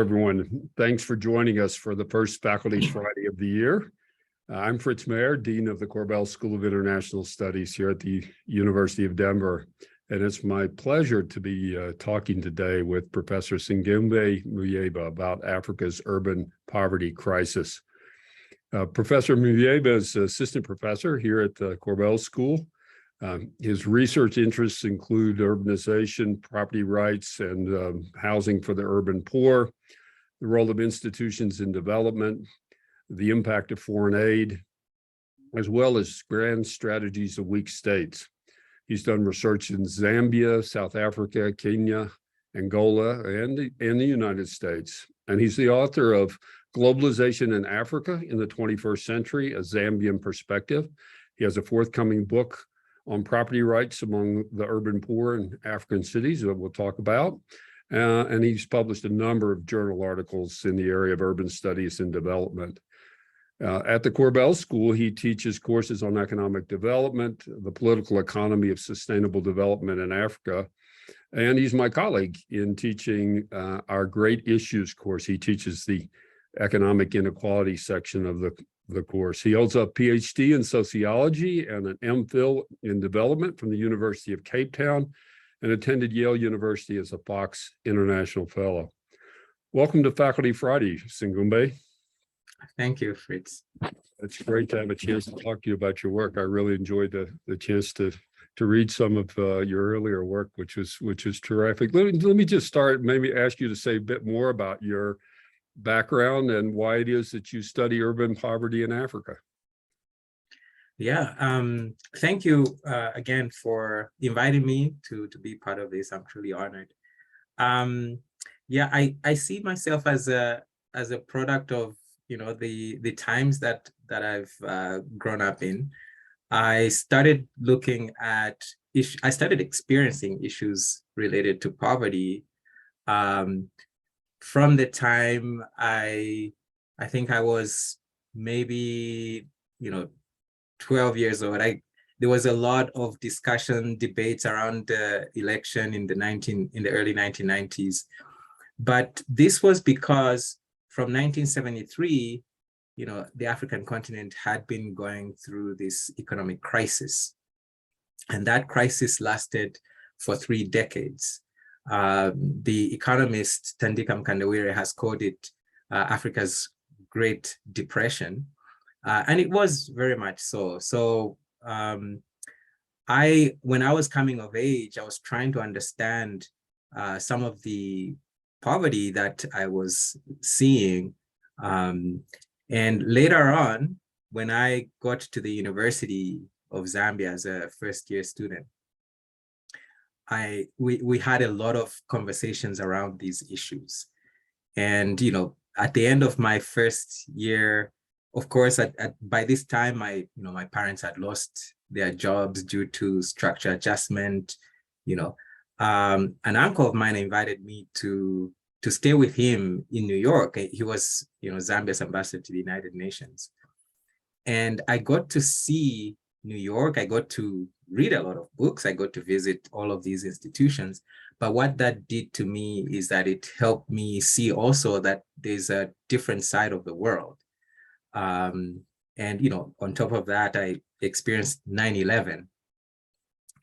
Everyone, thanks for joining us for the first Faculty Friday of the year. I'm Fritz Mayer, Dean of the Korbel School of International Studies here at the University of Denver. And it's my pleasure to be talking today with Professor Singumbe Muyeba about Africa's urban poverty crisis. Professor Muyeba is assistant professor here at the Korbel School. His research interests include urbanization, property rights, and housing for the urban poor, the role of institutions in development, the impact of foreign aid, as well as grand strategies of weak states. He's done research in Zambia, South Africa, Kenya, Angola, and the United States. And he's the author of Globalization in Africa in the 21st Century, a Zambian Perspective. He has a forthcoming book on property rights among the urban poor in African cities that we'll talk about. And he's published a number of journal articles in the area of urban studies and development. At the Korbel School, he teaches courses on economic development, the political economy of sustainable development in Africa. And he's my colleague in teaching our Great Issues course. He teaches the economic inequality section of the course. He holds a PhD in sociology and an MPhil in development from the University of Cape Town and attended Yale University as a Fox International Fellow. Welcome to Faculty Friday, Singumbe. Thank you, Fritz. It's great to have a chance to talk to you about your work. I really enjoyed the chance to read some of your earlier work, which was terrific. Let me just start, maybe ask you to say a bit more about your background and why it is that you study urban poverty in Africa. Yeah, thank you again for inviting me to be part of this. I'm truly honored. Yeah, I see myself as a product of the times that I've grown up in. I started looking at I started experiencing issues related to poverty from the time I think I was maybe 12 years old. There was a lot of discussion, debates around the election in the early 1990s. But this was because from 1973, the African continent had been going through this economic crisis. And that crisis lasted for 3 decades. The economist Thandika Mkandawire has called it Africa's Great Depression. And it was very much so. So when I was coming of age, I was trying to understand some of the poverty that I was seeing. And later on, when I got to the University of Zambia as a first-year student, we had a lot of conversations around these issues. And at the end of my first year, of course, by this time, my parents had lost their jobs due to structure adjustment. An uncle of mine invited me to stay with him in New York. He was, Zambia's ambassador to the United Nations, and I got to see New York. I got to read a lot of books. I got to visit all of these institutions. But what that did to me is that it helped me see also that there's a different side of the world. And, on top of that, I experienced 9/11.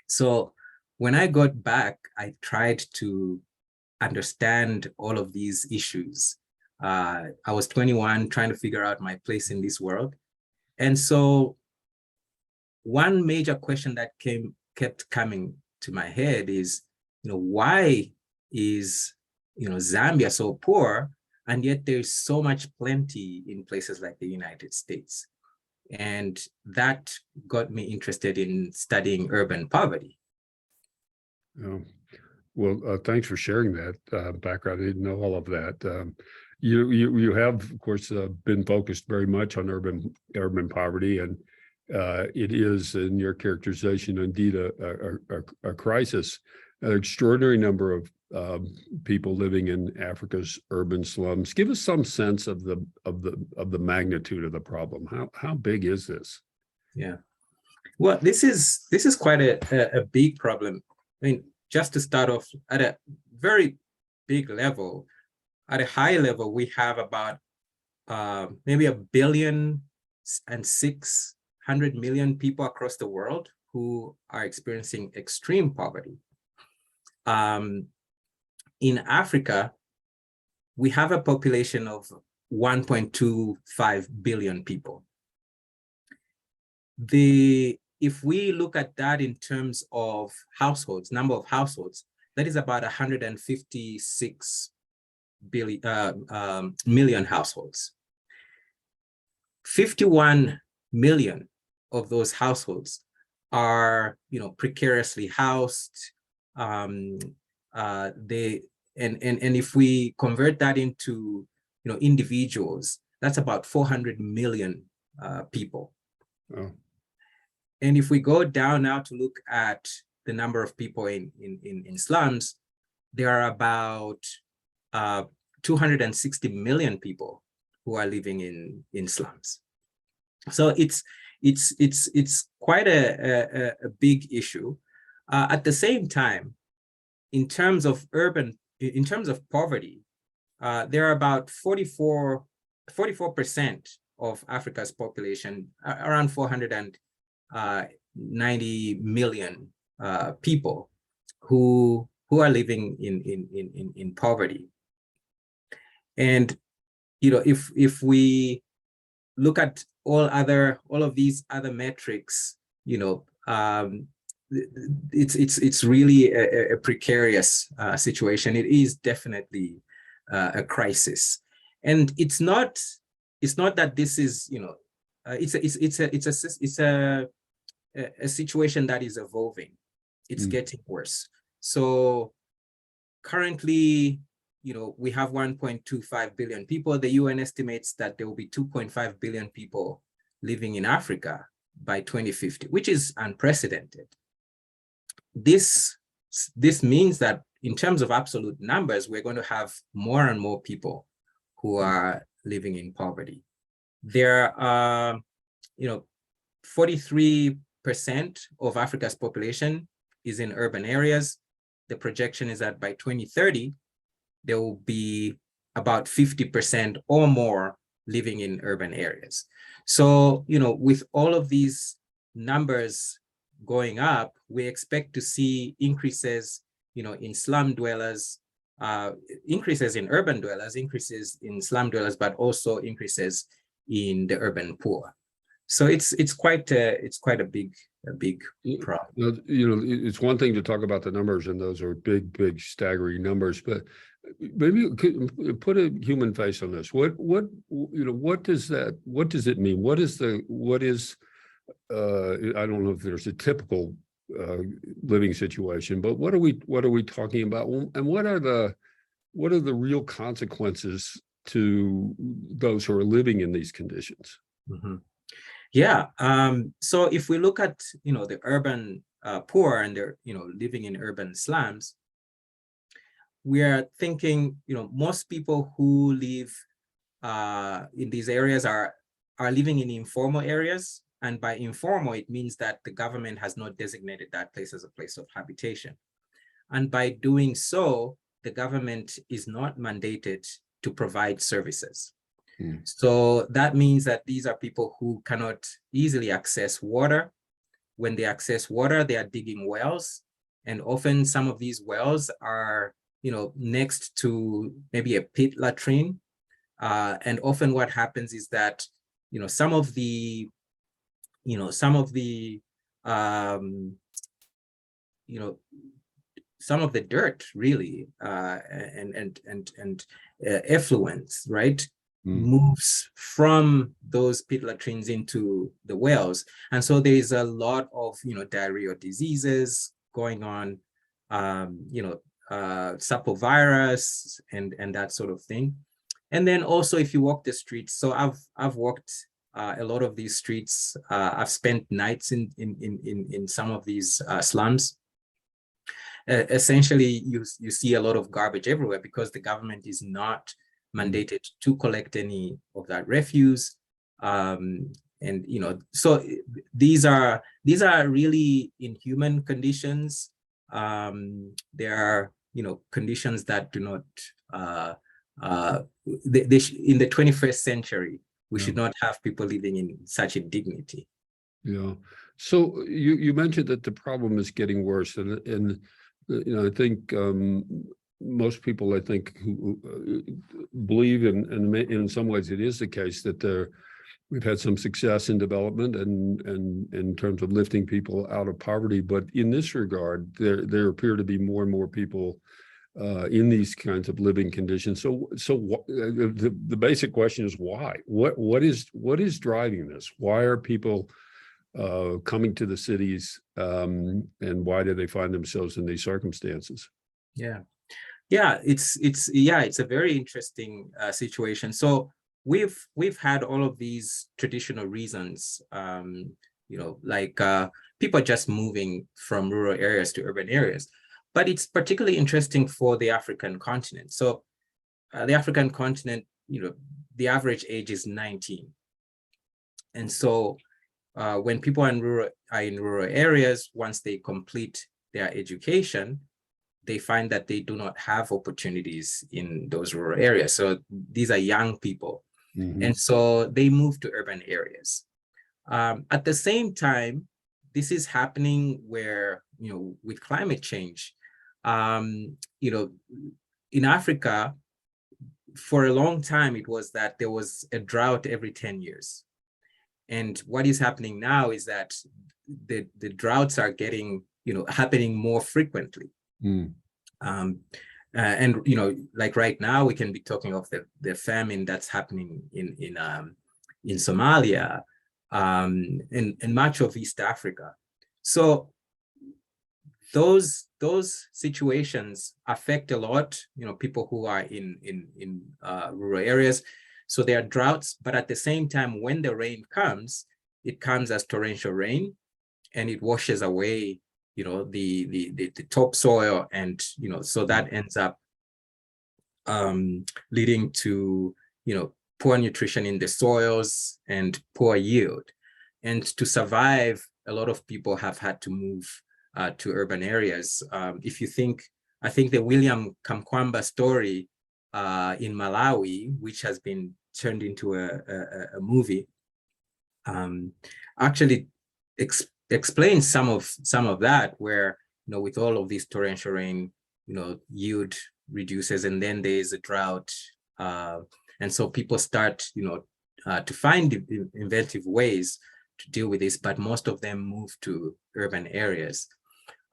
So when I got back, I tried to understand all of these issues. I was 21, trying to figure out my place in this world. And so one major question that kept coming to my head is, why is, Zambia so poor? And yet there's so much plenty in places like the United States. And that got me interested in studying urban poverty. Well, thanks for sharing that background. I didn't know all of that. You have, of course, been focused very much on urban poverty, and it is, in your characterization, indeed a crisis. An extraordinary number of people living in Africa's urban slums. Give us some sense of the magnitude of the problem. How big is this? Yeah, well, this is quite a big problem. I mean, just to start off at a very big level, at a high level, we have about maybe 1,600,000,000 people across the world who are experiencing extreme poverty. In Africa, we have a population of 1.25 billion people. If we look at that in terms of households, number of households, that is about 156 million households. 51 million of those households are, precariously housed. And if we convert that into, individuals, that's about 400 million people. Oh. And if we go down now to look at the number of people in slums, there are about 260 million people who are living in slums. So it's quite a big issue. At the same time, in terms of poverty, there are about 44% of Africa's population, around 490 million people who are living in poverty. And if we look at all of these other metrics, it's really a precarious situation. It is definitely a crisis, and it's not that this is it's a situation that is evolving. It's getting worse. So currently, we have 1.25 billion people. The UN estimates that there will be 2.5 billion people living in Africa by 2050, which is unprecedented. This means that in terms of absolute numbers, we're going to have more and more people who are living in poverty. There are, 43% of Africa's population is in urban areas. The projection is that by 2030, there will be about 50% or more living in urban areas. So, with all of these numbers going up, we expect to see increases, in slum dwellers, increases in urban dwellers, increases in slum dwellers, but also increases in the urban poor. So it's quite a big problem. It's one thing to talk about the numbers, and those are big, staggering numbers, but maybe put a human face on this. What does it mean? What is I don't know if there's a typical living situation, but what are we talking about, and what are the real consequences to those who are living in these conditions? Mm-hmm. Yeah. So if we look at the urban poor and they're living in urban slums, we are thinking most people who live in these areas are living in informal areas. And by informal, it means that the government has not designated that place as a place of habitation. And by doing so, the government is not mandated to provide services. So that means that these are people who cannot easily access water. When they access water, they are digging wells. And often some of these wells are, next to maybe a pit latrine. And often what happens is that, some of the dirt really and effluents, right, moves from those pit latrines into the wells. And so there is a lot of diarrhea diseases going on, sapovirus and that sort of thing. And then also if you walk the streets, so I've walked a lot of these streets. I've spent nights in some of these slums. Essentially, you see a lot of garbage everywhere because the government is not mandated to collect any of that refuse. And so these are really inhuman conditions. They are conditions that do not in the 21st century, we Yeah. should not have people living in such indignity. Yeah. So you mentioned that the problem is getting worse, and you know, I think most people, I think, who believe, and in some ways it is the case that we've had some success in development and in terms of lifting people out of poverty, but in this regard, there appear to be more and more people in these kinds of living conditions. So the basic question is why? What is driving this? Why are people coming to the cities, and why do they find themselves in these circumstances? Yeah, it's a very interesting situation. So we've had all of these traditional reasons, like people just moving from rural areas to urban areas. But it's particularly interesting for the African continent. So the African continent, the average age is 19. And so when people are in rural areas, once they complete their education, they find that they do not have opportunities in those rural areas. So these are young people. Mm-hmm. And so they move to urban areas. At the same time, this is happening where, with climate change, in Africa, for a long time, it was that there was a drought every 10 years. And what is happening now is that the droughts are happening more frequently. Mm. And like right now, we can be talking of the famine that's happening in Somalia, and much of East Africa. So those situations affect a lot, people who are in rural areas. So there are droughts, but at the same time, when the rain comes, it comes as torrential rain, and it washes away the topsoil, and so that ends up leading to poor nutrition in the soils and poor yield. And to survive, a lot of people have had to move to urban areas. If you think, I think the William Kamkwamba story in Malawi, which has been turned into a movie, actually explains some of that, where with all of this torrential rain, yield reduces, and then there is a drought, and so people start to find inventive ways to deal with this, but most of them move to urban areas.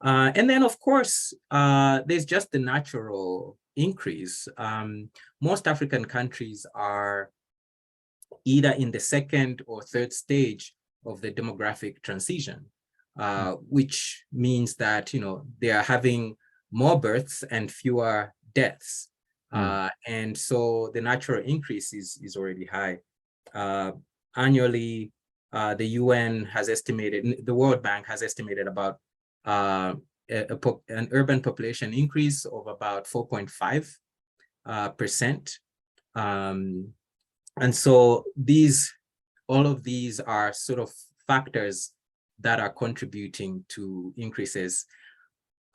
And then, of course, there's just the natural increase. Most African countries are either in the second or third stage of the demographic transition, which means that they are having more births and fewer deaths. And so the natural increase is already high. Annually, the UN has estimated, the World Bank has estimated about an urban population increase of about 4.5%. And so all of these are sort of factors that are contributing to increases.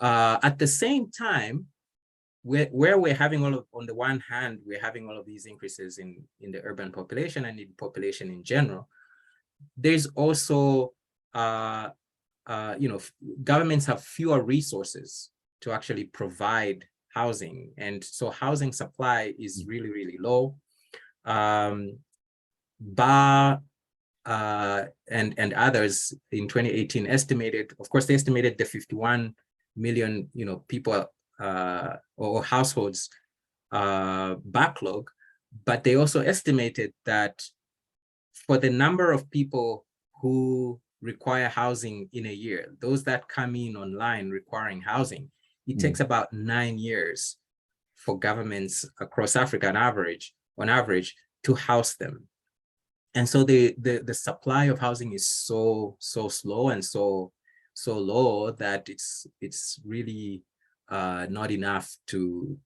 At the same time, where we're having on the one hand, we're having all of these increases in the urban population and in population in general, there's also, governments have fewer resources to actually provide housing. And so housing supply is really, really low. BAR and others in 2018 estimated, of course, they estimated the 51 million, people or households backlog, but they also estimated that for the number of people who require housing in a year, those that come in online requiring housing, it takes about 9 years for governments across Africa on average to house them. And so the supply of housing is so slow and so low that it's really not enough to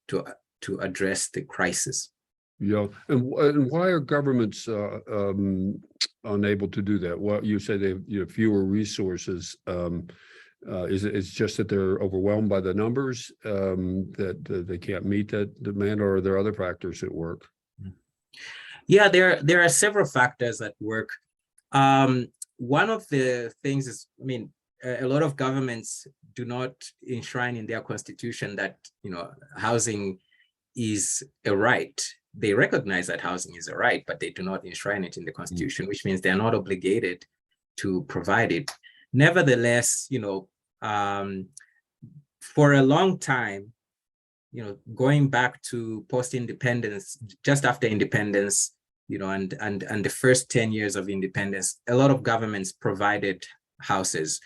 address the crisis. Yeah, and why are governments unable to do that? Well, you say they have fewer resources. Is it's just that they're overwhelmed by the numbers, that they can't meet that demand, or are there other factors at work? Yeah, there are several factors at work. One of the things is, I mean, a lot of governments do not enshrine in their constitution that, housing is a right. They recognize that housing is a right, but they do not enshrine it in the constitution, which means they're not obligated to provide it. Nevertheless, for a long time, going back to post-independence, just after independence, and the first 10 years of independence, a lot of governments provided houses,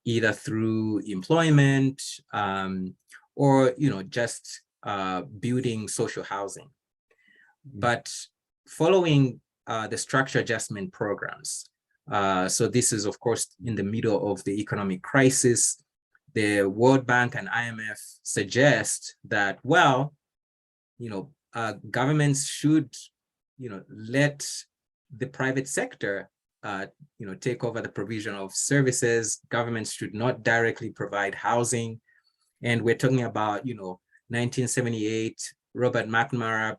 either through employment, or, just building social housing. But following the structure adjustment programs, so this is, of course, in the middle of the economic crisis, the World Bank and IMF suggest that, well, governments should, let the private sector, take over the provision of services. Governments should not directly provide housing. And we're talking about, 1978, Robert McNamara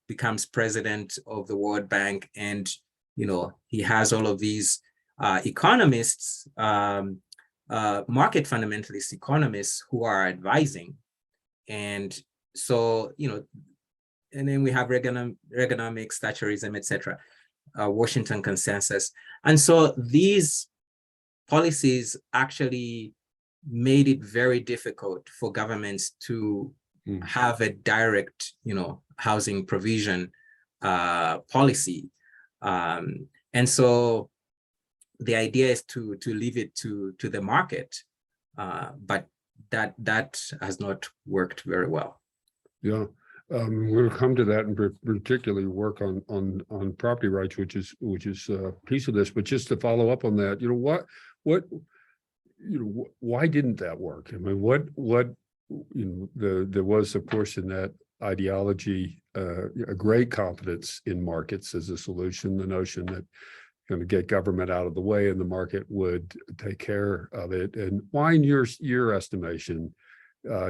becomes president of the World Bank, and, he has all of these economists, market fundamentalist economists who are advising. And so, and then we have Reaganomics, Thatcherism, etc., Washington Consensus. And so these policies actually made it very difficult for governments to have a direct, housing provision policy. And so the idea is to leave it to the market, but that has not worked very well. Yeah, we'll come to that, and particularly work on property rights, which is a piece of this. But just to follow up on that, why didn't that work? I mean, there was, of course, in that ideology, a great confidence in markets as a solution. The notion that going to get government out of the way and the market would take care of it. And why, in your estimation,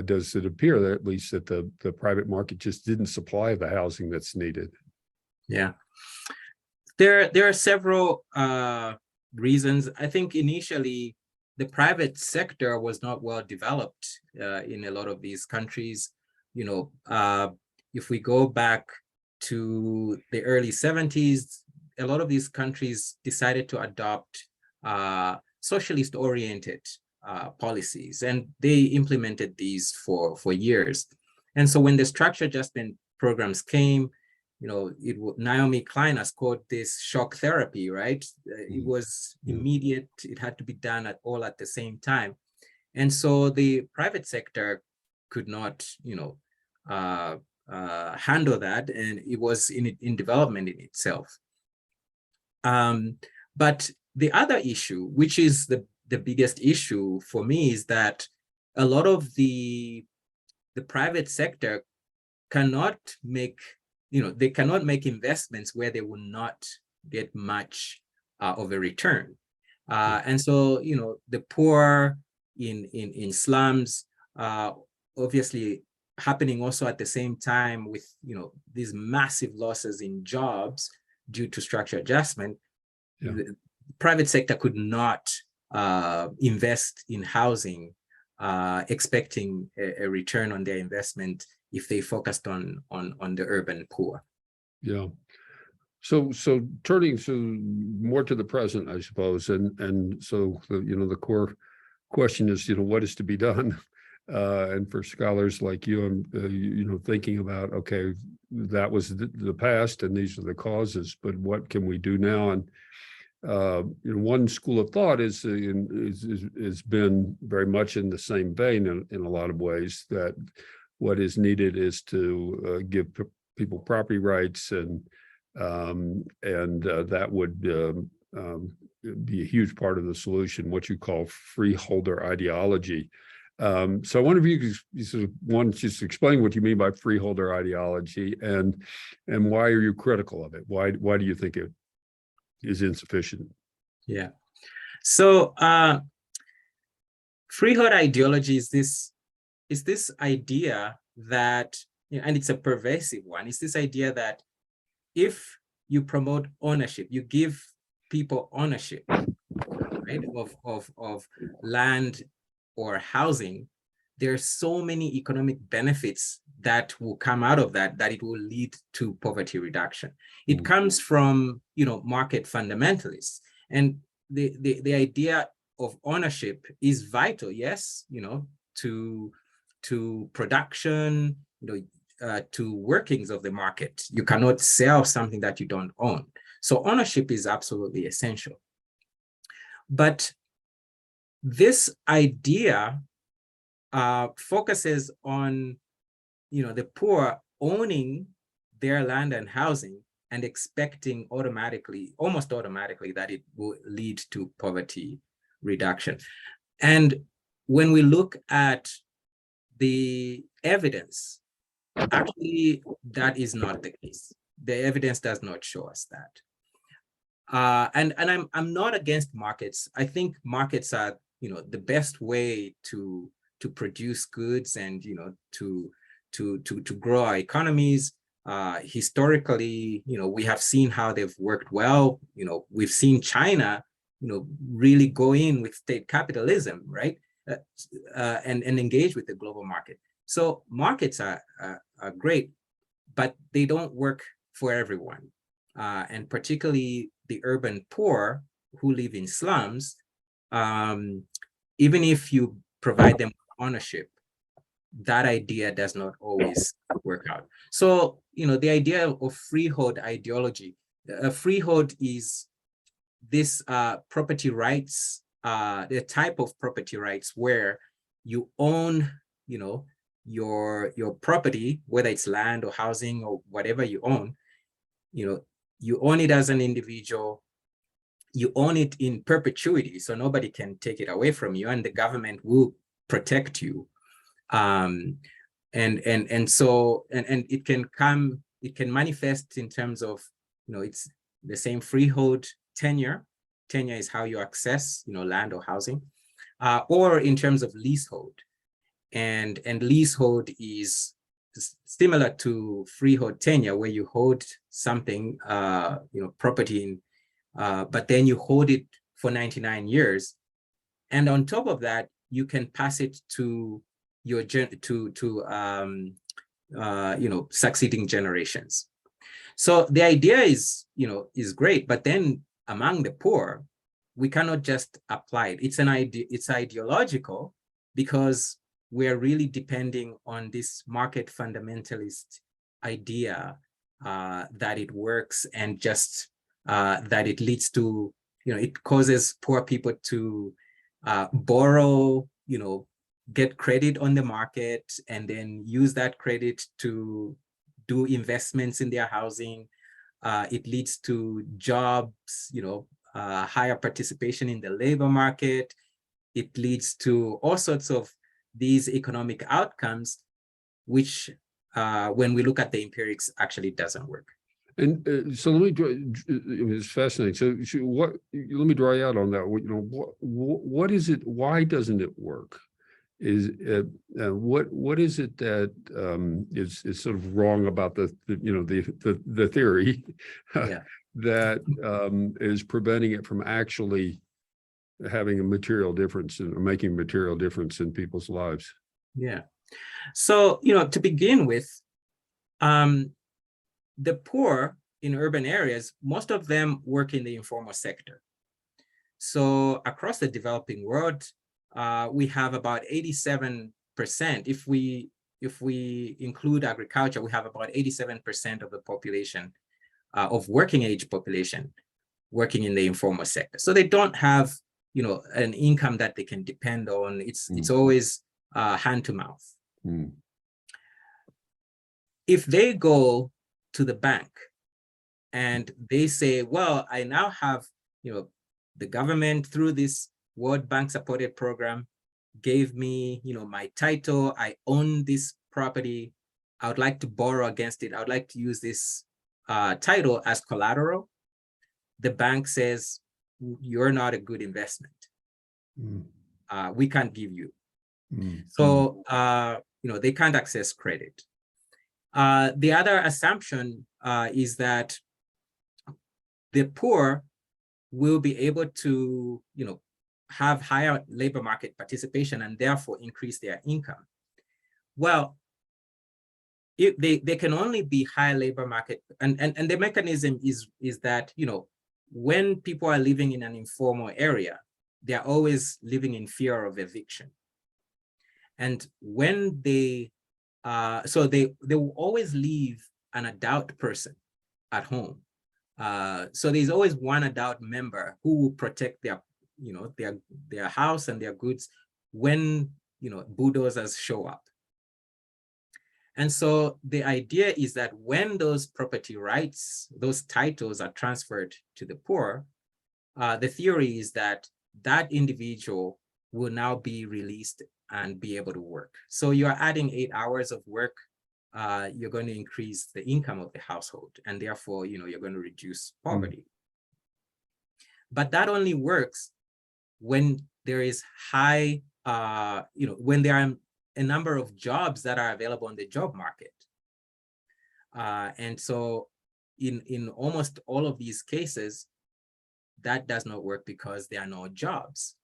does it appear that at least that the private market just didn't supply the housing that's needed? Yeah, there are several reasons. I think initially the private sector was not well developed in a lot of these countries. If we go back to the early 70s, a lot of these countries decided to adopt socialist-oriented policies, and they implemented these for years. And so when the structure adjustment programs came, Naomi Klein has called this shock therapy, right? It was immediate. It had to be done all at the same time. And so the private sector could not, handle that, and it was in development in itself. But the other issue, which is the biggest issue for me, is that a lot of the private sector cannot make, they cannot make investments where they will not get much of a return. And so, the poor in slums, obviously happening also at the same time with, these massive losses in jobs due to structure adjustment. Yeah. The private sector could not invest in housing, expecting a return on their investment if they focused on the urban poor. Yeah. So turning more to the present, I suppose, and so the core question is, what is to be done? And for scholars like you, I'm thinking about, okay, that was the past, and these are the causes, but what can we do now? And one school of thought is been very much in the same vein in a lot of ways, that what is needed is to give people property rights, and that would be a huge part of the solution, what you call freeholder ideology. So I wonder if you could just explain what you mean by freeholder ideology, and why are you critical of it? Why do you think it is insufficient? Yeah. So freehold ideology is this idea that, and it's a pervasive one, it's this idea that if you promote ownership, you give people ownership, right, of land or housing, there are so many economic benefits that will come out of that it will lead to poverty reduction. It comes from, market fundamentalists. And the idea of ownership is vital, yes, to production, to workings of the market. You cannot sell something that you don't own. So ownership is absolutely essential. But this idea focuses on, the poor owning their land and housing and expecting almost automatically, that it will lead to poverty reduction. And when we look at the evidence, actually, that is not the case. The evidence does not show us that. And I'm not against markets. I think markets are, the best way to produce goods and, to grow our economies. Historically, we have seen how they've worked well. We've seen China, really go in with state capitalism, right? And engage with the global market. So markets are great, but they don't work for everyone. And particularly the urban poor who live in slums, even if you provide them ownership, that idea does not always work out. So, the idea of freehold ideology, freehold is this property rights, the type of property rights where you own, your property, whether it's land or housing or whatever you own, you own it as an individual, you own it in perpetuity, so nobody can take it away from you, and the government will protect you. And so it can manifest in terms of, it's the same freehold tenure. Tenure is how you access, land or housing, or in terms of leasehold. And leasehold is similar to freehold tenure, where you hold something, property in, but then you hold it for 99 years. And on top of that, you can pass it to your succeeding generations. So the idea is, is great, but then among the poor, we cannot just apply it. It's ideological, because we're really depending on this market fundamentalist idea that it works, and just that it leads to, it causes poor people to borrow, get credit on the market, and then use that credit to do investments in their housing. It leads to jobs, higher participation in the labor market. It leads to all sorts of these economic outcomes, which when we look at the empirics, actually doesn't work. And so let me draw, it's fascinating. So what, let me draw you out on that. What is it? Why doesn't it work? What is it that is sort of wrong about the theory that is preventing it from actually having a material difference or making material difference in people's lives? Yeah. So, to begin with, the poor in urban areas, most of them work in the informal sector. So across the developing world, we have about 87%. If we include agriculture, we have about 87% of the population, of working age population, working in the informal sector. So they don't have, an income that they can depend on. It's always hand to mouth. If they go to the bank and they say, well, I now have, the government through this World Bank supported program gave me, my title, I own this property, I would like to borrow against it, I would like to use this title as collateral, the bank says, you're not a good investment. we can't give you. Mm. So, they can't access credit. The other assumption is that the poor will be able to, have higher labor market participation and therefore increase their income. Well, they can only be high labor market, and the mechanism is that, when people are living in an informal area, they're always living in fear of eviction. And when they will always leave an adult person at home. So there's always one adult member who will protect their house and their goods when, bulldozers show up. And so the idea is that when those property rights, those titles are transferred to the poor, the theory is that that individual will now be released and be able to work. So you're adding 8 hours of work, you're going to increase the income of the household, and therefore, you're going to reduce poverty. But that only works when there is high, when there are a number of jobs that are available on the job market. And so in almost all of these cases, that does not work because there are no jobs.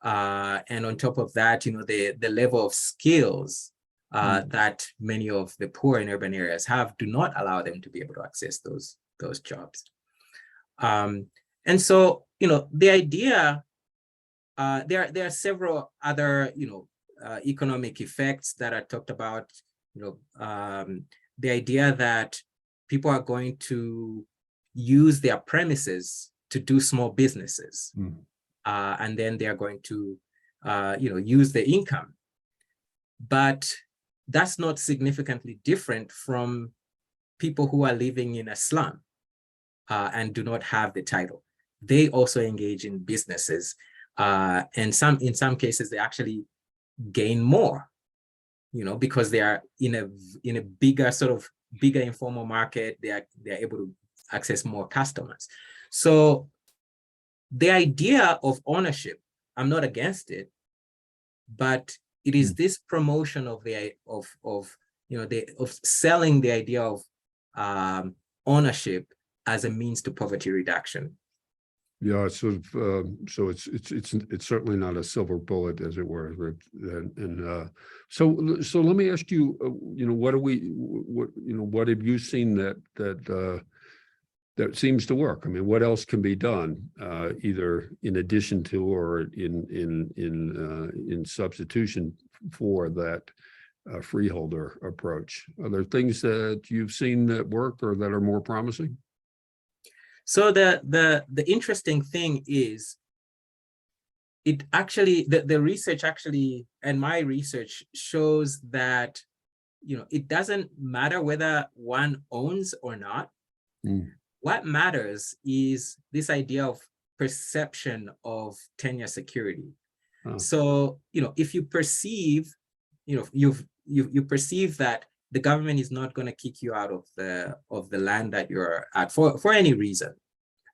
And on top of that, the level of skills that many of the poor in urban areas have do not allow them to be able to access those jobs. And so, the idea, there are several other, economic effects that are talked about, the idea that people are going to use their premises to do small businesses. And then they are going to, use the income. But that's not significantly different from people who are living in a slum and do not have the title. They also engage in businesses. And in some cases, they actually gain more, because they are in a bigger informal market. They're able to access more customers. So the idea of ownership, I'm not against it, but it is this promotion of selling the idea of ownership as a means to poverty reduction. Yeah, it's sort of so it's certainly not a silver bullet, as it were. And so let me ask you, what have you seen that seems to work? I mean, what else can be done, either in addition to or in substitution for that freeholder approach? Are there things that you've seen that work or that are more promising? So the interesting thing is, it actually, the research actually, and my research shows that, it doesn't matter whether one owns or not. What matters is this idea of perception of tenure security. So, if you perceive, you perceive that the government is not going to kick you out of the land that you're at for any reason,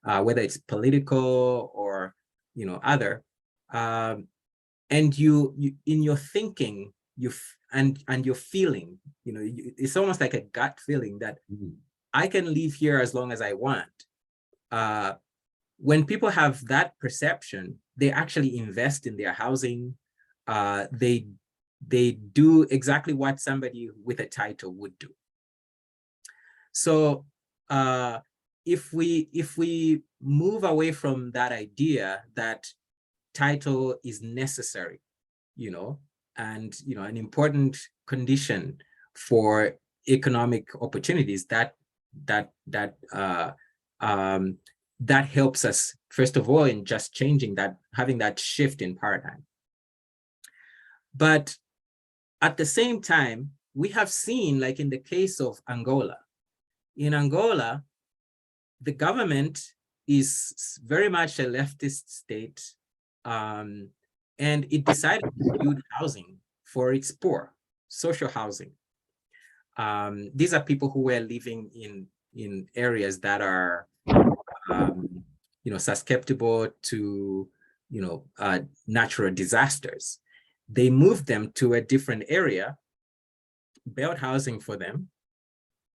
whether it's political or other, and you in your thinking, and your feeling, it's almost like a gut feeling that I can live here as long as I want. When people have that perception, they actually invest in their housing. They do exactly what somebody with a title would do. So if we move away from that idea that title is necessary, and an important condition for economic opportunities, that helps us, first of all, in just changing that, having that shift in paradigm. But at the same time, we have seen, like in the case of Angola, in Angola, the government is very much a leftist state, and it decided to build housing for its poor, social housing. These are people who were living in areas that are, susceptible to natural disasters. They moved them to a different area, built housing for them.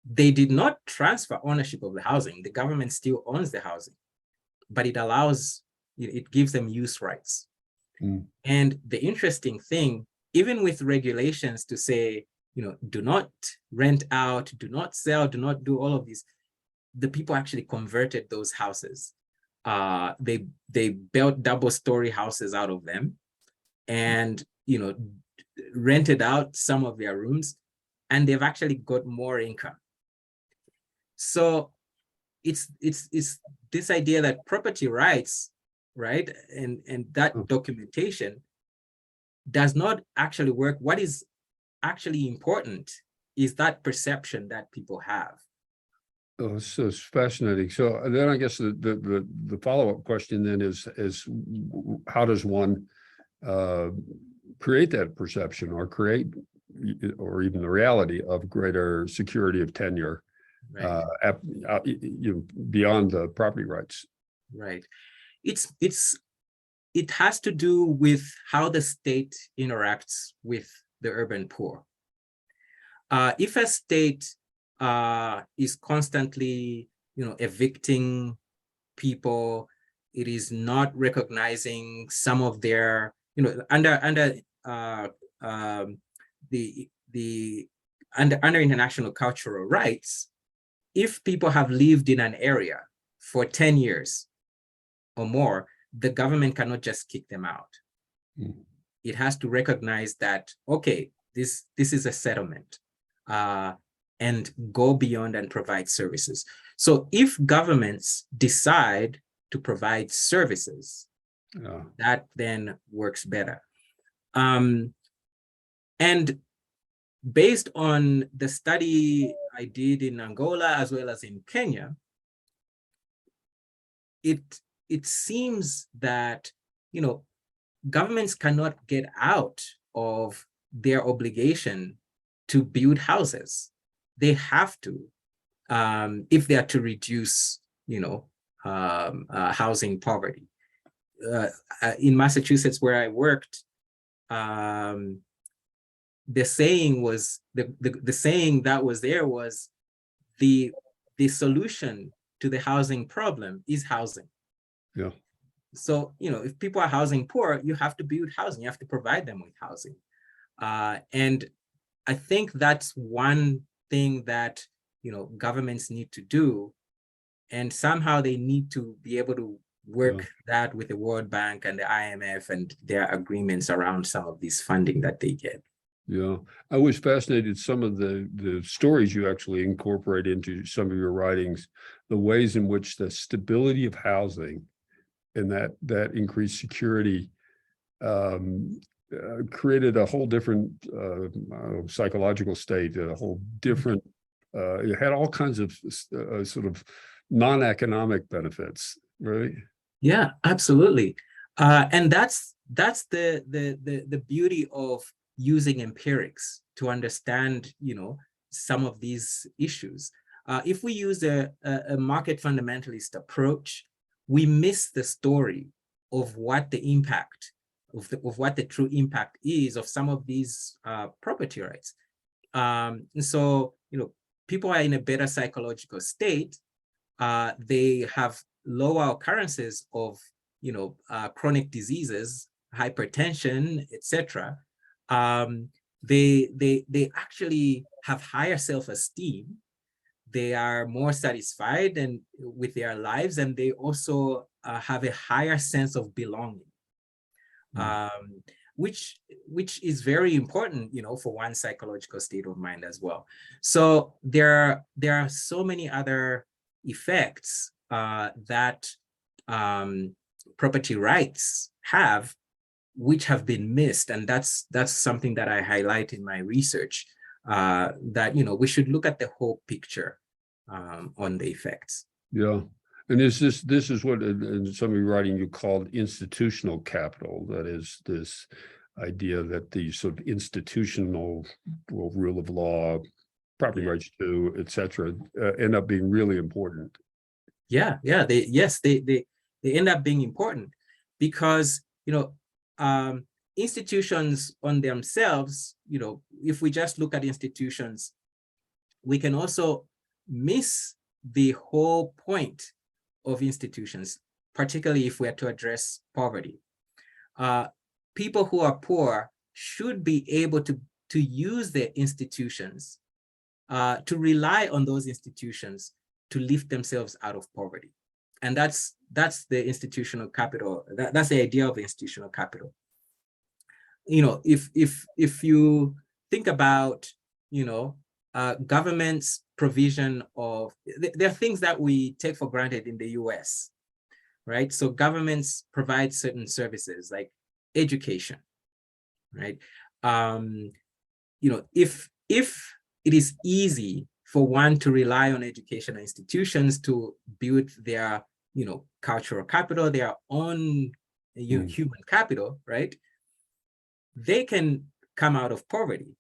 They did not transfer ownership of the housing. The government still owns the housing, but it gives them use rights. And the interesting thing, even with regulations to say, do not rent out, do not sell, do not do all of this, the people actually converted those houses. They built double-story houses out of them, and rented out some of their rooms, and they've actually got more income. So it's this idea that property rights, right, and that documentation does not actually work. What is actually important is that perception that people have. Oh, so it's fascinating. So then I guess the follow-up question then is how does one create that perception or even the reality of greater security of tenure, right, beyond the property rights? Right. It has to do with how the state interacts with the urban poor. If a state is constantly, evicting people, it is not recognizing some of their, under international cultural rights, if people have lived in an area for 10 years or more, the government cannot just kick them out. It has to recognize that, okay, this is a settlement, and go beyond and provide services. So if governments decide to provide services, that then works better. And based on the study I did in Angola as well as in Kenya, it seems that governments cannot get out of their obligation to build houses. They have to, if they are to reduce housing poverty. In Massachusetts, where I worked, the saying was the saying that was there was the solution to the housing problem is housing. Yeah. So if people are housing poor, you have to build housing. You have to provide them with housing, and I think that's one thing that governments need to do, and somehow they need to be able to work that with the World Bank and the IMF and their agreements around some of this funding that they get. Yeah, I was fascinated some of the stories you actually incorporate into some of your writings, the ways in which the stability of housing and that increased security created a whole different psychological state, a whole different, it had all kinds of sort of non-economic benefits, right? Yeah, absolutely. And that's the beauty of using empirics to understand, some of these issues. If we use a market fundamentalist approach, we miss the story of what the impact of what the true impact is of some of these property rights. And so, people are in a better psychological state. They have lower occurrences of, chronic diseases, hypertension, etc. They actually have higher self-esteem. They are more satisfied and with their lives, and they also have a higher sense of belonging, which is very important, for one's psychological state of mind as well. So there are so many other effects that property rights have, which have been missed, and that's something that I highlight in my research. That we should look at the whole picture on the effects. Yeah, and this is what in some of your writing you called institutional capital. That is this idea that the sort of institutional rule of law, property rights too, etc., end up being really important. Yeah, they end up being important because institutions on themselves, if we just look at institutions, we can also miss the whole point of institutions, particularly if we are to address poverty. People who are poor should be able to use their institutions, to rely on those institutions to lift themselves out of poverty. And that's the institutional capital. That's the idea of the institutional capital. If you think about, government's provision of, there are things that we take for granted in the US, right? So governments provide certain services like education, right? If it is easy for one to rely on educational institutions to build their, cultural capital, their own human capital, right? They can come out of poverty.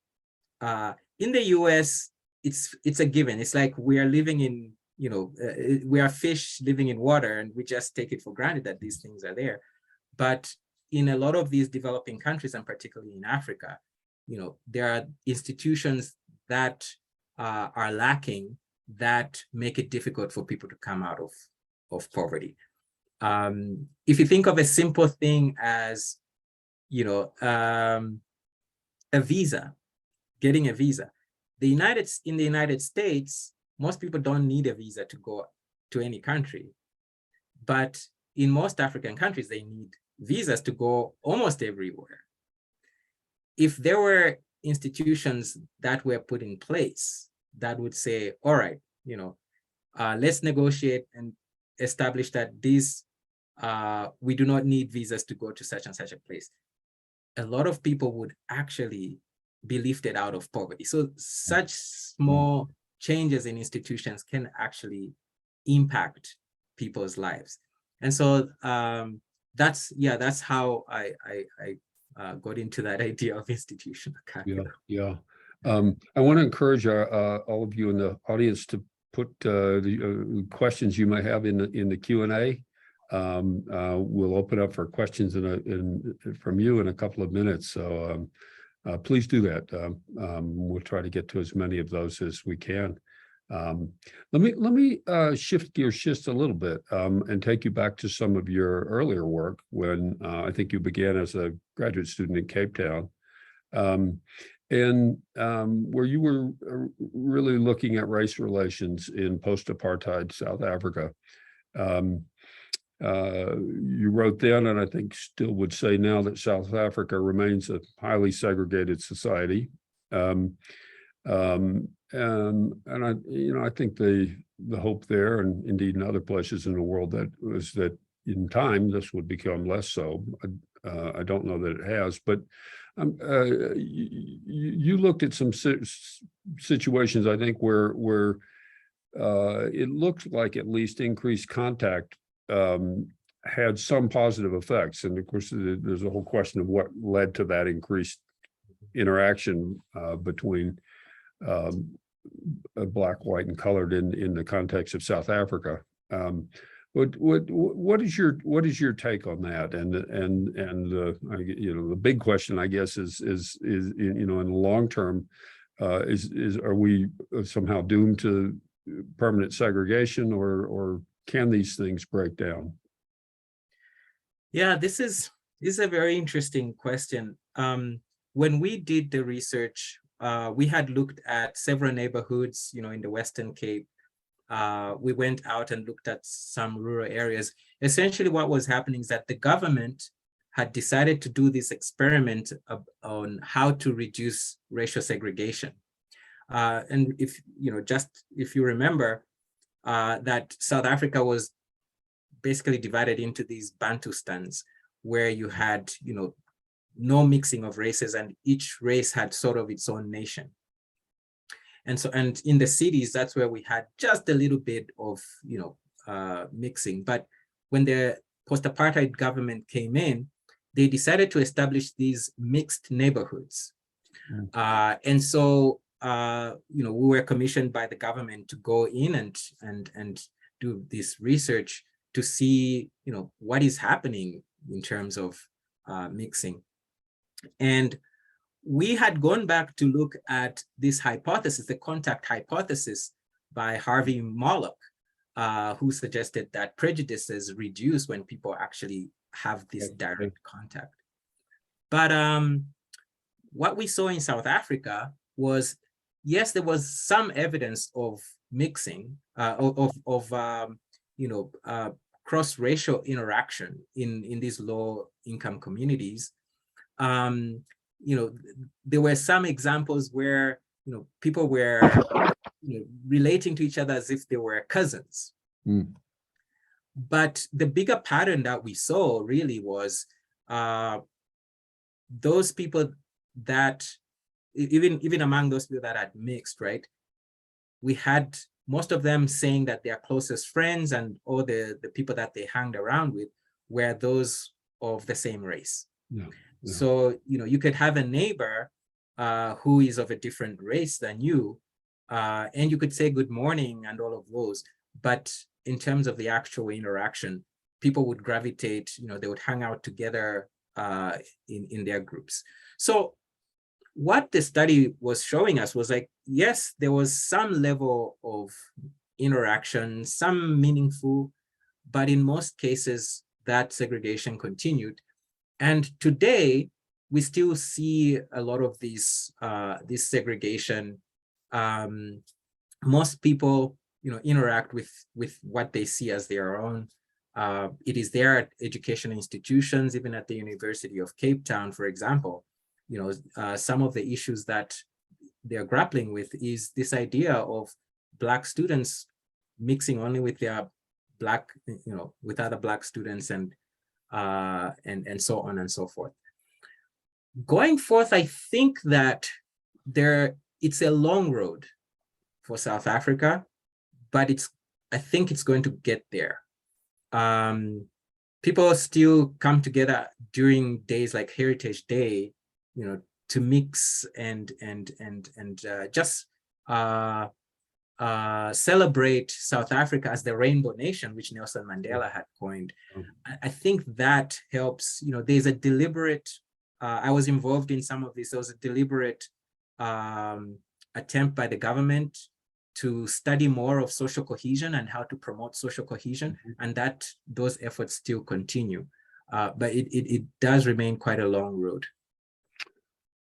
In the US, it's a given. It's like we are living in, we are fish living in water, and we just take it for granted that these things are there. But in a lot of these developing countries, and particularly in Africa, there are institutions that are lacking that make it difficult for people to come out of poverty. If you think of a simple thing as, a visa, getting a visa, in the United States, most people don't need a visa to go to any country. But in most African countries, they need visas to go almost everywhere. If there were institutions that were put in place that would say, all right, let's negotiate and establish that we do not need visas to go to such and such a place, a lot of people would actually be lifted out of poverty. So such small changes in institutions can actually impact people's lives. And so that's how I got into that idea of institutional capital. Yeah. I want to encourage all of you in the audience to put the questions you might have in the Q&A. We'll open up for questions from you in a couple of minutes. So please do that. We'll try to get to as many of those as we can. Let me shift gears just a little bit and take you back to some of your earlier work when I think you began as a graduate student in Cape Town, and where you were really looking at race relations in post-apartheid South Africa. You wrote then, and I think still would say now, that South Africa remains a highly segregated society. And I think the hope there, and indeed in other places in the world, that was that in time this would become less so. I don't know that it has, but you looked at some situations, I think, where it looked like at least increased contact had some positive effects. And of course, there's a whole question of what led to that increased interaction between Black, white, and colored in the context of South Africa. What is your take on that? And the big question, I guess, is in the long term, are we somehow doomed to permanent segregation, or can these things break down? Yeah, this is a very interesting question. When we did the research, we had looked at several neighborhoods, in the Western Cape. We went out and looked at some rural areas. Essentially, what was happening is that the government had decided to do this experiment on how to reduce racial segregation. And if you remember, that South Africa was basically divided into these Bantustans, where you had, no mixing of races, and each race had sort of its own nation. And in the cities, that's where we had just a little bit of, mixing. But when the post-apartheid government came in, they decided to establish these mixed neighborhoods. And so, we were commissioned by the government to go in and do this research to see, what is happening in terms of mixing. And we had gone back to look at this hypothesis, the contact hypothesis by Harvey Mollock, who suggested that prejudices reduce when people actually have this direct contact. But what we saw in South Africa was, yes, there was some evidence of mixing, cross-racial interaction in these low-income communities. There were some examples where people were relating to each other as if they were cousins. But the bigger pattern that we saw really was those people that, even among those people that had mixed, right? We had most of them saying that their closest friends and all the people that they hanged around with were those of the same race. Yeah. Yeah. So, you could have a neighbor who is of a different race than you, and you could say good morning and all of those. But in terms of the actual interaction, people would gravitate, they would hang out together in their groups. So what the study was showing us was like, yes, there was some level of interaction, some meaningful, but in most cases, that segregation continued. And today, we still see a lot of this segregation. Most people, interact with what they see as their own. It is there at education institutions, even at the University of Cape Town, for example. Some of the issues that they're grappling with is this idea of Black students mixing only with their Black, with other Black students and so on and so forth. Going forth, I think that it's a long road for South Africa, but I think it's going to get there. People still come together during days like Heritage Day, to mix and just celebrate South Africa as the rainbow nation, which Nelson Mandela had coined. I think that helps. There's a deliberate, I was involved in some of this, there was a deliberate attempt by the government to study more of social cohesion and how to promote social cohesion, and that those efforts still continue. But it does remain quite a long road.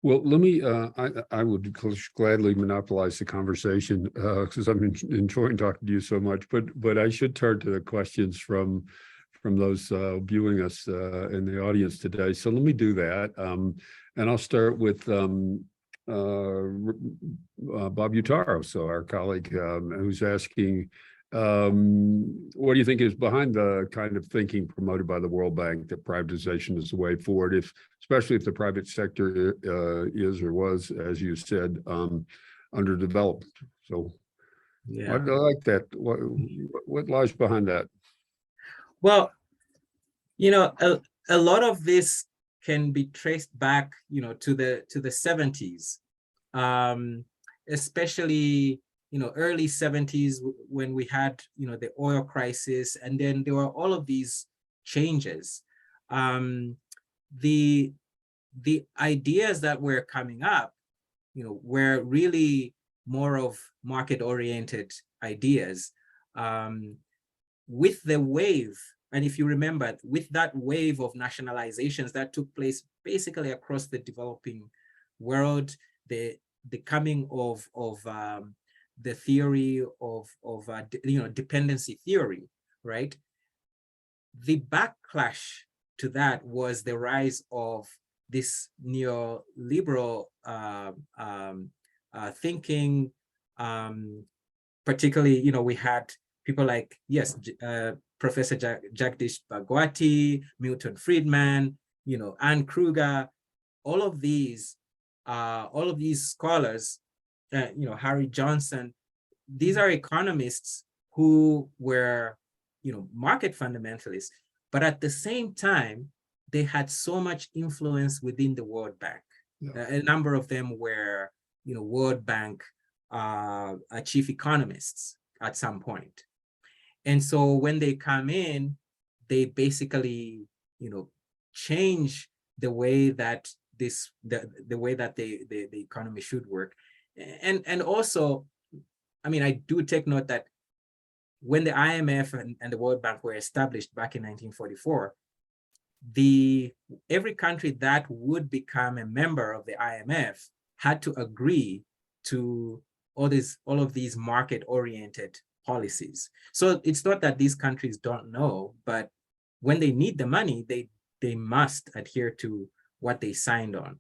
Well, let me, I would gladly monopolize the conversation because I'm enjoying talking to you so much, but I should turn to the questions from those viewing us in the audience today. So let me do that. And I'll start with Bob Utaro, so our colleague who's asking, what do you think is behind the kind of thinking promoted by the World Bank that privatization is the way forward, especially if the private sector is or was, as you said, underdeveloped? So yeah, I like that. What lies behind that? Well, a lot of this can be traced back, to the 70s, especially early 70s when we had the oil crisis, and then there were all of these changes. The ideas that were coming up, were really more of market-oriented ideas. With the wave, and if you remember, with that wave of nationalizations that took place basically across the developing world, the coming of the theory of dependency theory, right? The backlash to that was the rise of this neoliberal thinking. Particularly, we had people like, yes, Professor Jagdish Bhagwati, Milton Friedman, Anne Kruger, all of these scholars, Harry Johnson, these are economists who were, market fundamentalists, but at the same time, they had so much influence within the World Bank. Yeah. A number of them were, World Bank chief economists at some point. And so when they come in, they basically, change the way that the way that the economy should work. And also, I mean, I do take note that when the IMF and the World Bank were established back in 1944, every country that would become a member of the IMF had to agree to all of these market-oriented policies. So it's not that these countries don't know, but when they need the money, they must adhere to what they signed on.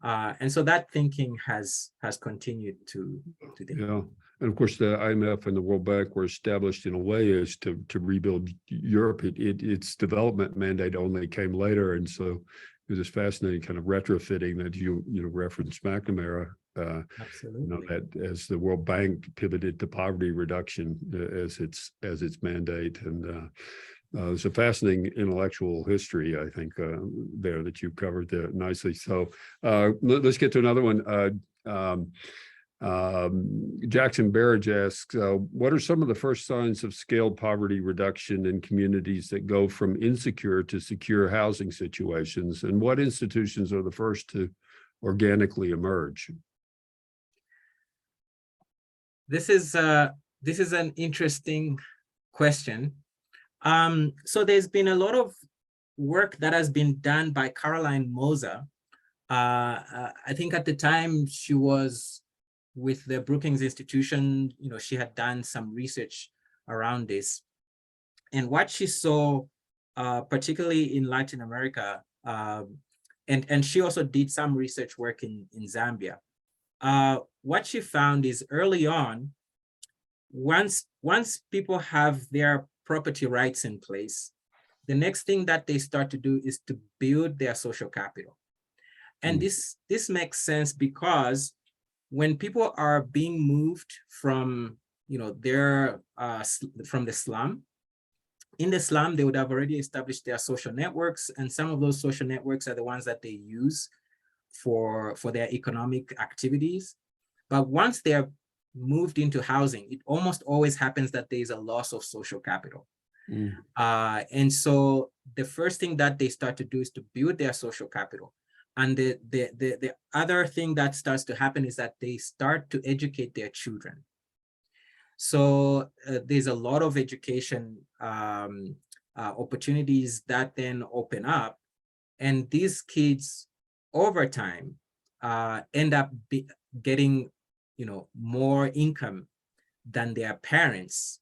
And so that thinking has continued to today. Yeah. And of course, the IMF and the World Bank were established in a way as to rebuild Europe. Its development mandate only came later. And so it was this fascinating kind of retrofitting that you referenced McNamara. Absolutely. That as the World Bank pivoted to poverty reduction as its mandate. And it's a fascinating intellectual history, I think, there that you covered there nicely. So let's get to another one. Jackson Barrage asks, what are some of the first signs of scaled poverty reduction in communities that go from insecure to secure housing situations? And what institutions are the first to organically emerge? This is an interesting question. So there's been a lot of work that has been done by Caroline Moser. I think at the time she was with the Brookings Institution, she had done some research around this. And what she saw, particularly in Latin America, and she also did some research work in Zambia. What she found is early on, once people have their property rights in place, the next thing that they start to do is to build their social capital. And this makes sense because when people are being moved from from the slum, in the slum, they would have already established their social networks, and some of those social networks are the ones that they use for their economic activities. But once they're moved into housing, it almost always happens that there's a loss of social capital. And so the first thing that they start to do is to build their social capital. And the other thing that starts to happen is that they start to educate their children. So there's a lot of education opportunities that then open up. And these kids over time end up getting more income than their parents.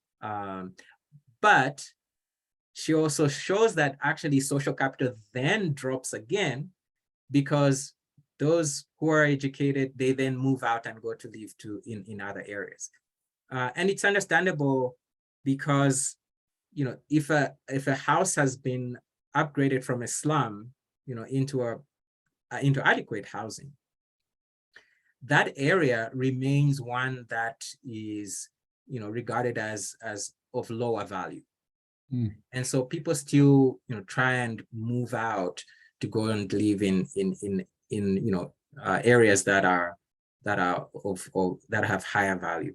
But she also shows that actually social capital then drops again, because those who are educated, they then move out and go to live in other areas. And it's understandable because, if a house has been upgraded from a slum, into adequate housing, that area remains one that is, regarded as of lower value. And so people still, try and move out to go and live in areas that have higher value.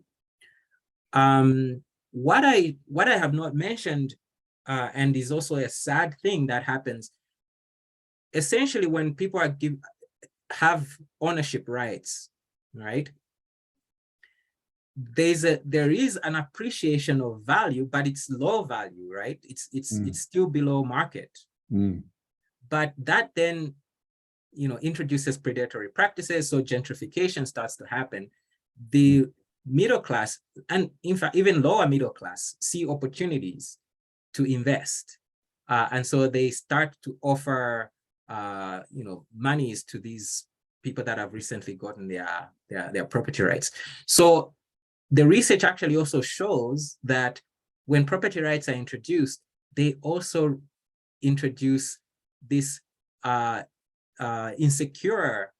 What I have not mentioned, and is also a sad thing that happens, essentially when people have ownership rights, right? There is an appreciation of value, but it's low value, right? It's still below market. But that then, introduces predatory practices, so gentrification starts to happen. The middle class, and in fact, even lower middle class, see opportunities to invest. And so they start to offer, monies to these people that have recently gotten their property rights. So the research actually also shows that when property rights are introduced, they also introduce this insecure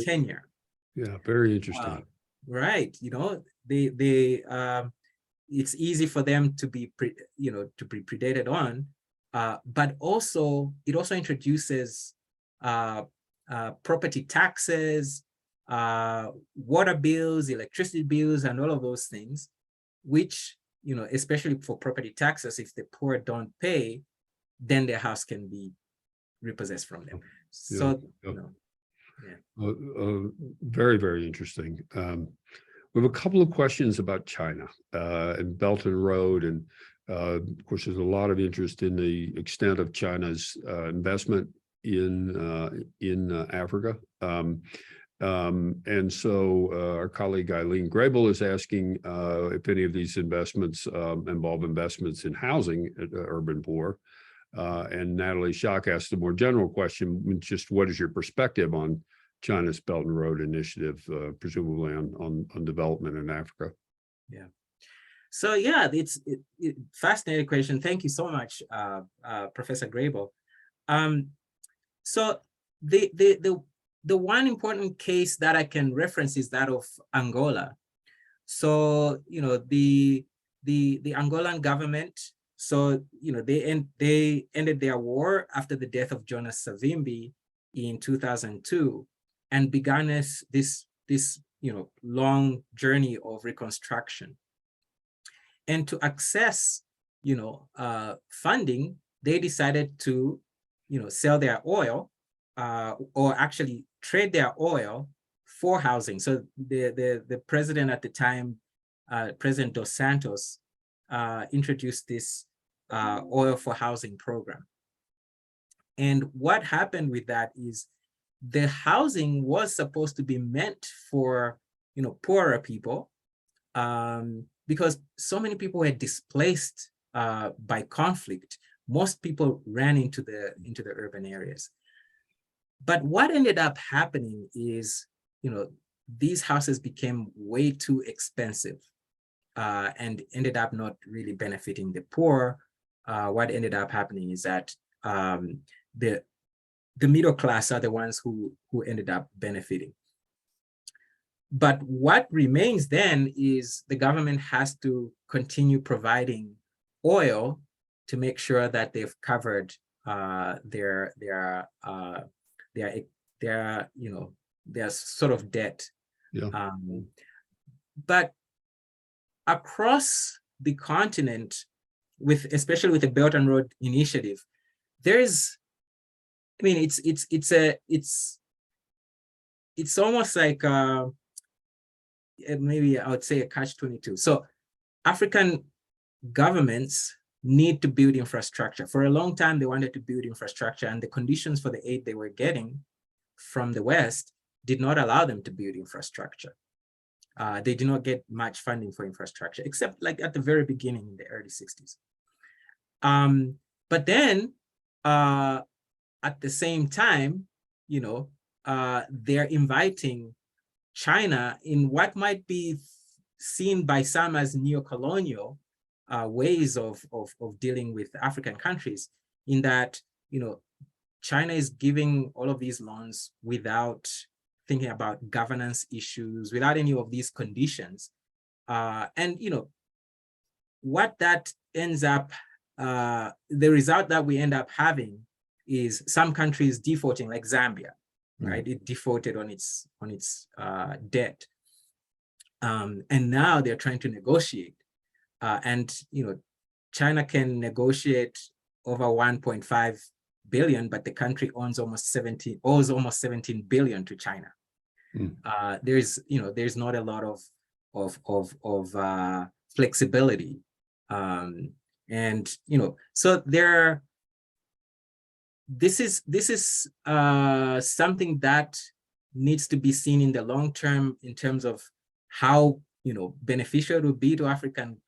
tenure. Yeah, very interesting. Right, it's easy for them to be predated on, but also it also introduces property taxes, water bills, electricity bills, and all of those things, which, especially for property taxes, if the poor don't pay, then their house can be repossessed from them. So, yeah. you know, Very, very interesting. We have a couple of questions about China and Belt and Road. And of course, there's a lot of interest in the extent of China's investment in Africa. And so our colleague Eileen Grable is asking if any of these investments involve investments in housing at urban poor. And Natalie Schock asked a more general question, just what is your perspective on China's Belt and Road Initiative, presumably on development in Africa? Yeah. So yeah, it's fascinating question. Thank you so much, Professor Grable. So the one important case that I can reference is that of Angola. So you know the Angolan government. So you know they ended their war after the death of Jonas Savimbi in 2002, and began this you know long journey of reconstruction. And to access you know funding, they decided to you know sell their oil or actually trade their oil for housing. So the president at the time, President Dos Santos, introduced this oil for housing program. And what happened with that is the housing was supposed to be meant for you know poorer people, because so many people were displaced by conflict. Most people ran into the urban areas. But what ended up happening is, you know, these houses became way too expensive and ended up not really benefiting the poor. What ended up happening is that the middle class are the ones who ended up benefiting. But what remains then is the government has to continue providing oil to make sure that they've covered their you know their sort of debt. Yeah. But across the continent, especially with the Belt and Road Initiative, there's, I mean, it's almost like maybe I would say a catch-22. So African governments need to build infrastructure. For a long time, they wanted to build infrastructure, and the conditions for the aid they were getting from the West did not allow them to build infrastructure. They did not get much funding for infrastructure, except like at the very beginning in the early 60s. But then at the same time, you know, they're inviting China in what might be seen by some as neo-colonial ways of dealing with African countries, in that, you know, China is giving all of these loans without thinking about governance issues, without any of these conditions. And, you know, what that ends up, the result that we end up having is some countries defaulting, like Zambia, right? It defaulted on its debt. And now they're trying to negotiate. And, you know, China can negotiate over 1.5 billion, but the country owes almost 17 billion to China. There's not a lot of flexibility. And, you know, so this is something that needs to be seen in the long term in terms of how, you know, beneficial it would be to African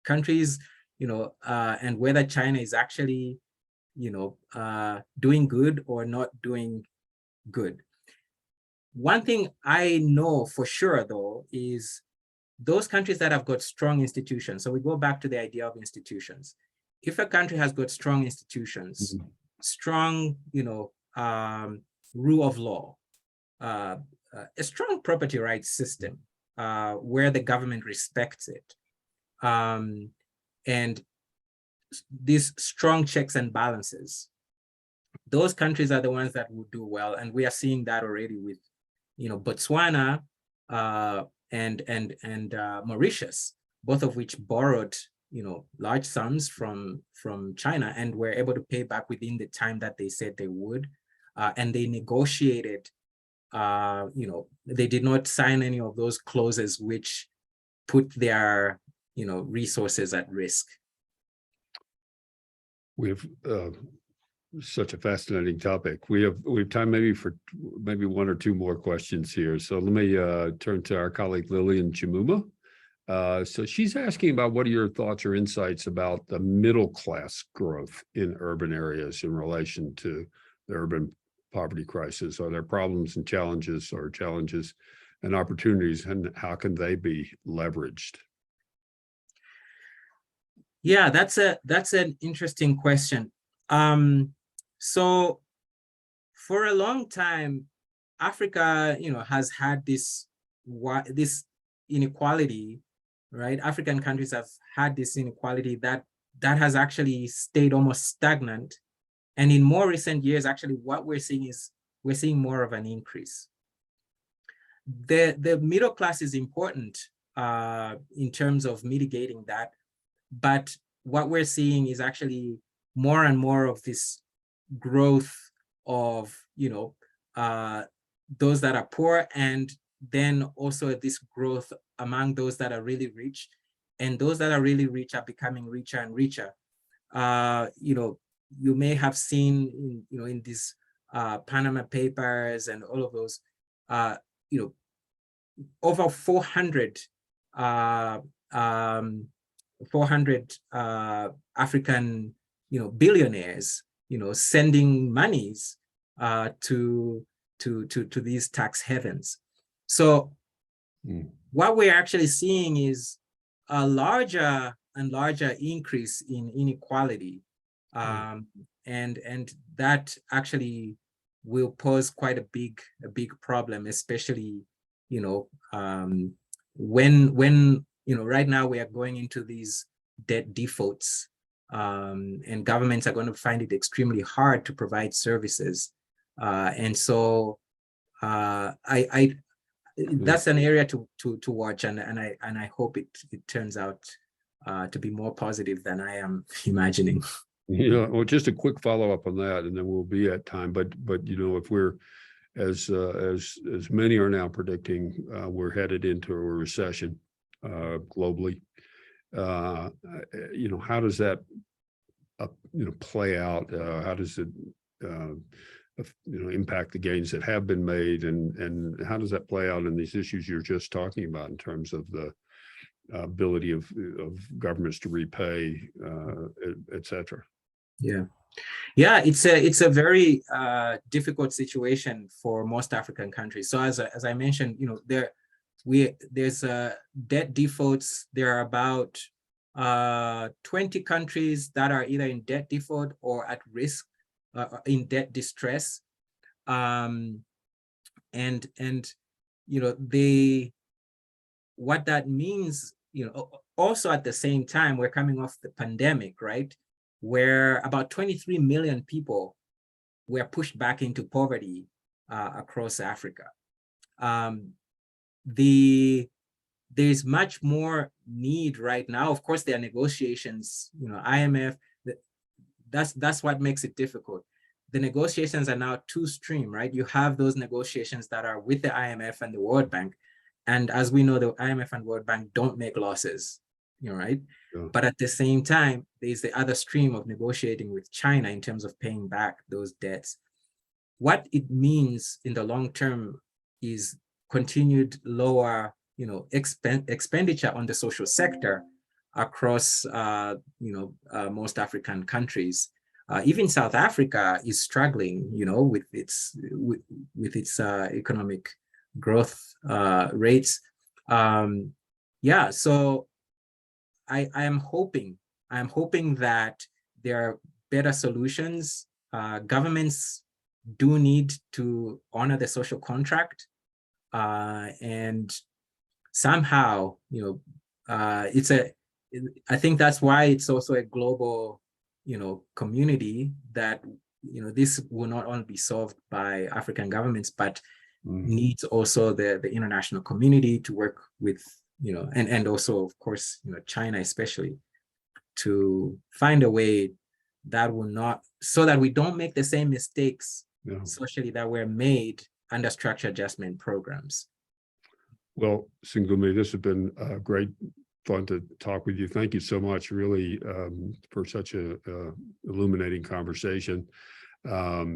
countries, you know, and whether China is actually, you know, doing good or not doing good. One thing I know for sure, though, is those countries that have got strong institutions. So we go back to the idea of institutions. If a country has got strong institutions, strong, you know, rule of law, a strong property rights system where the government respects it, and these strong checks and balances, those countries are the ones that will do well. And we are seeing that already with, you know, Botswana and Mauritius, both of which borrowed, you know, large sums from China and were able to pay back within the time that they said they would. and they negotiated, they did not sign any of those clauses which put their, resources at risk. We have such a fascinating topic. We have time maybe for one or two more questions here. So let me turn to our colleague Lillian Chimuma. So she's asking about what are your thoughts or insights about the middle class growth in urban areas in relation to the urban poverty crisis? Are there problems and challenges and opportunities, and how can they be leveraged? Yeah, that's an interesting question. So for a long time, Africa, has had this inequality, right? African countries have had this inequality that has actually stayed almost stagnant. And in more recent years, actually, what we're seeing more of an increase. The middle class is important in terms of mitigating that. But what we're seeing is actually more and more of this growth of, those that are poor, and then also this growth among those that are really rich. And those that are really rich are becoming richer and richer. You may have seen, in these Panama Papers and all of those, over 400 African, billionaires, sending monies to these tax havens. So what we're actually seeing is a larger and larger increase in inequality, and that actually will pose quite a big problem, especially when right now we are going into these debt defaults, and governments are going to find it extremely hard to provide services, and so that's an area to watch, and I hope it turns out to be more positive than I am imagining. Yeah, well, just a quick follow-up on that, and then we'll be at time. But if we're as many are now predicting, we're headed into a recession globally. How does that play out? How does it impact the gains that have been made, and how does that play out in these issues you're just talking about in terms of the ability of governments to repay, et cetera? Yeah, it's a very difficult situation for most African countries. So as I mentioned, there's debt defaults. There are about 20 countries that are either in debt default or at risk, in debt distress, and what that means, also at the same time, we're coming off the pandemic, right, where about 23 million people were pushed back into poverty across Africa. There's much more need right now. Of course, there are negotiations, IMF, that's what makes it difficult. The negotiations are now two-stream, right? You have those negotiations that are with the IMF and the World Bank. And as we know, the IMF and World Bank don't make losses, right? Yeah. But at the same time, there's the other stream of negotiating with China in terms of paying back those debts. What it means in the long term is continued lower, expenditure on the social sector across, most African countries. Even South Africa is struggling, with its economic growth rates. So I am hoping that there are better solutions. Governments do need to honor the social contract, and somehow, I think that's why it's also a global, community that, this will not only be solved by African governments, but needs also the international community to work with, and also, of course, China especially, to find a way that will not, so that we don't make the same mistakes Yeah. socially that were made under structure adjustment programs. Well, Singumbe, this has been great fun to talk with you. Thank you so much, really, for such a illuminating conversation. I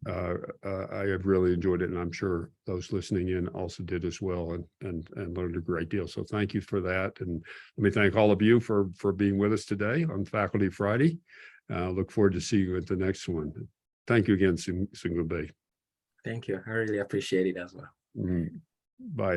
have really enjoyed it, and I'm sure those listening in also did as well, and learned a great deal. So thank you for that. And let me thank all of you for being with us today on Faculty Friday. Look forward to seeing you at the next one. Thank you again, Singumbe. Thank you. I really appreciate it as well. Bye.